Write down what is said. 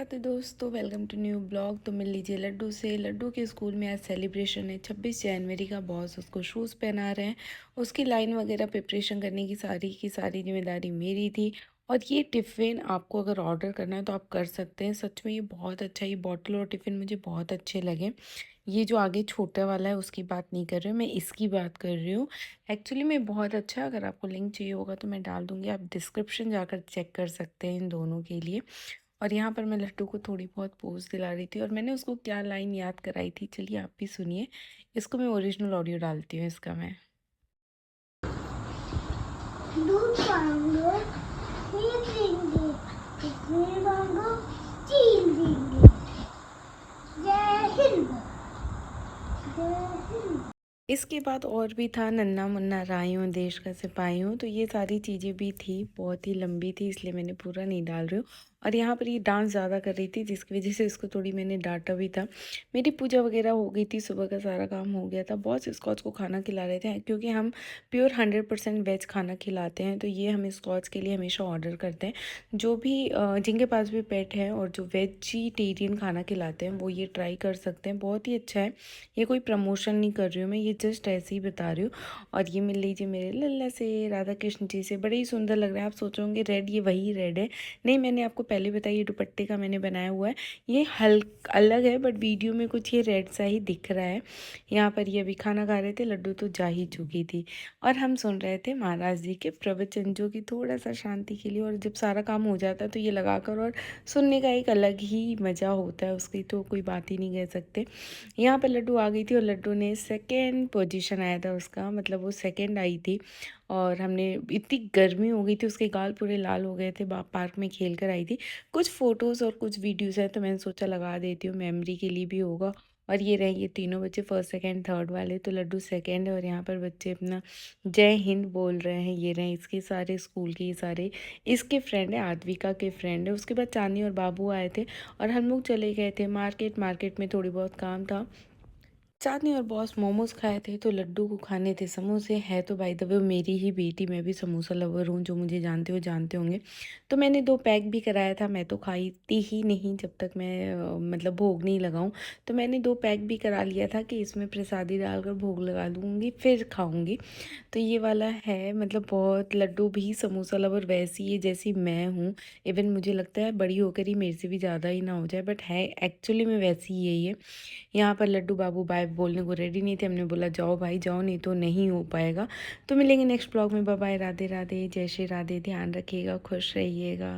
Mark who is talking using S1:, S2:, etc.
S1: राधे दोस्तों, welcome to new blog. तो मिल लीजिए लड्डू से। लड्डू के स्कूल में आज सेलिब्रेशन है 26 जनवरी का। बॉस उसको शूज़ पहना रहे हैं। उसकी लाइन वगैरह प्रिपरेशन करने की सारी जिम्मेदारी मेरी थी। और ये टिफ़िन आपको अगर ऑर्डर करना है तो आप कर सकते हैं। सच में ये बहुत अच्छा, ये बॉटल और टिफ़िन मुझे बहुत अच्छे लगे। ये जो आगे छोटा वाला है उसकी बात नहीं कर रही हूँ, मैं इसकी बात कर रही हूँ। एक्चुअली में बहुत अच्छा, अगर आपको लिंक चाहिए होगा तो मैं डाल दूँगी, आप डिस्क्रिप्शन जाकर चेक कर सकते हैं इन दोनों के लिए। और यहाँ पर मैं लट्टू को थोड़ी बहुत पोज़ दिला रही थी और मैंने उसको क्या लाइन याद कराई थी, चलिए आप भी सुनिए। इसको मैं ओरिजिनल ऑडियो डालती हूँ इसका मैं।
S2: दूध मांगो, खीर देंगे, खीर मांगो, चील देंगे। जय हिंद, जय हिंद।
S1: इसके बाद और भी था नन्ना मुन्ना रायूं देश का सिपाहियों, तो ये सारी चीज़ें भी थी। बहुत ही लंबी थी इसलिए मैंने पूरा नहीं डाल रही हूँ। और यहाँ पर ये डांस ज़्यादा कर रही थी जिसकी वजह से इसको थोड़ी मैंने डांटा भी था। मेरी पूजा वगैरह हो गई थी, सुबह का सारा काम हो गया था। बॉस स्कॉच को खाना खिला रहे थे क्योंकि हम प्योर 100% वेज खाना खिलाते हैं, तो ये हम स्कॉच के लिए हमेशा ऑर्डर करते हैं। जो भी जिनके पास भी पेट है और जो वेजिटेरियन खाना खिलाते हैं वो ये ट्राई कर सकते हैं, बहुत ही अच्छा है। ये कोई प्रमोशन नहीं कर रही हूँ मैं, ये जस्ट ऐसे ही बता रही हूँ। और ये मिल लीजिए मेरे लल्ला से, राधा कृष्ण जी से, बड़े ही सुंदर लग रहे हैं। आप सोचोगे रेड, ये वही रेड है। नहीं, मैंने आपको पहले बताया ये दुपट्टे का मैंने बनाया हुआ है। ये हल्का अलग है बट वीडियो में कुछ ये रेड सा ही दिख रहा है। यहाँ पर ये अभी खाना खा रहे थे, लड्डू तो जा ही चुकी थी। और हम सुन रहे थे महाराज जी के प्रवचन, जो कि थोड़ा सा शांति के लिए, और जब सारा काम हो जाता है तो ये लगाकर और सुनने का एक अलग ही मज़ा होता है, उसकी तो कोई बात ही नहीं कह सकते। यहाँ पर लड्डू आ गई थी और लड्डू ने सेकंड पोजीशन आया था उसका, मतलब वो सेकंड आई थी। और हमने, इतनी गर्मी हो गई थी, उसके गाल पूरे लाल हो गए थे, पार्क में खेल कर आई थी। कुछ फ़ोटोज़ और कुछ वीडियोज़ हैं तो मैंने सोचा लगा देती हूँ, मेमोरी के लिए भी होगा। और ये रहे ये तीनों बच्चे, फर्स्ट सेकंड थर्ड वाले, तो लड्डू सेकंड है। और यहाँ पर बच्चे अपना जय हिंद बोल रहे हैं। ये रहे इसके सारे स्कूल के, ये सारे इसके फ्रेंड है, आद्विका के फ्रेंड है। उसके बाद चांदनी और बाबू आए थे और हम लोग चले गए थे मार्केट। मार्केट में थोड़ी बहुत काम था। चाँदनी और बॉस मोमोज़ खाए थे तो लड्डू को खाने थे समोसे। है तो बाय द वे मेरी ही बेटी, मैं भी समोसा लवर हूँ, जो मुझे जानते हो जानते होंगे। तो मैंने 2 पैक भी कराया था। मैं तो खाती ही नहीं जब तक मैं मतलब भोग नहीं लगाऊँ। तो मैंने 2 पैक भी करा लिया था कि इसमें प्रसादी डालकर भोग लगा दूँगी फिर खाऊँगी। तो ये वाला है, मतलब बहुत, लड्डू भी समोसा लवर वैसी है जैसी मैं हूँ। इवन मुझे लगता है बड़ी होकर ही मेरे से भी ज़्यादा ही ना हो जाए, बट है एक्चुअली में वैसी ही यही है। यहाँ पर लड्डू बाबू बाय बोलने को रेडी नहीं थे। हमने बोला जाओ भाई जाओ, नहीं तो नहीं हो पाएगा। तो मिलेंगे नेक्स्ट ब्लॉग में। बाय बाय, राधे राधे, जय श्री राधे। ध्यान रखिएगा, खुश रहिएगा।